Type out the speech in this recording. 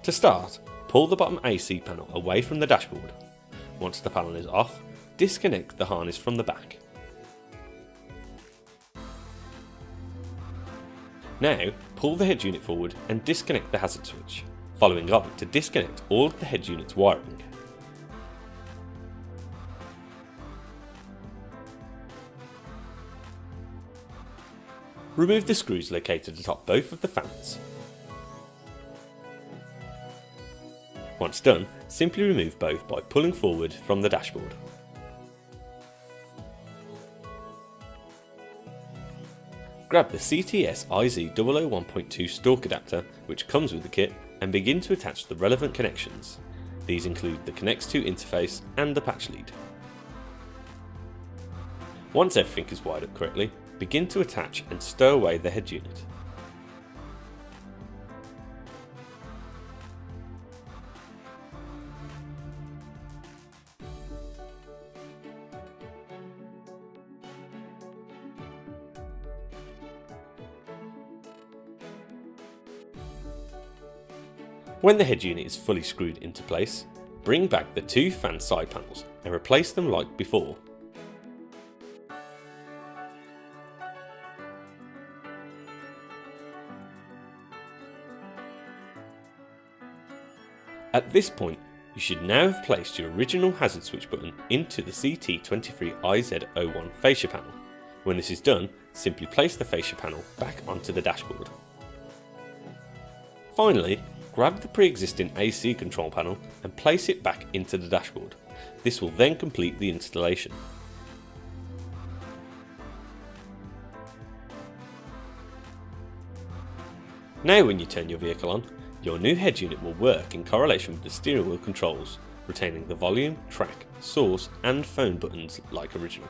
To start, pull the bottom AC panel away from the dashboard. Once the panel is off, disconnect the harness from the back. Now, pull the head unit forward and disconnect the hazard switch, following on to disconnect all of the head unit's wiring. Remove the screws located atop both of the fans. Once done, simply remove both by pulling forward from the dashboard. Grab the CTS IZ001.2 stalk adapter which comes with the kit and begin to attach the relevant connections. These include the Connect2 interface and the patch lead. Once everything is wired up correctly, begin to attach and stow away the head unit. When the head unit is fully screwed into place, bring back the two fan side panels and replace them like before. At this point, you should now have placed your original hazard switch button into the CT23IZ01 fascia panel. When this is done, simply place the fascia panel back onto the dashboard. Finally, grab the pre-existing AC control panel and place it back into the dashboard. This will then complete the installation. Now when you turn your vehicle on, your new head unit will work in correlation with the steering wheel controls, retaining the volume, track, source and phone buttons like original.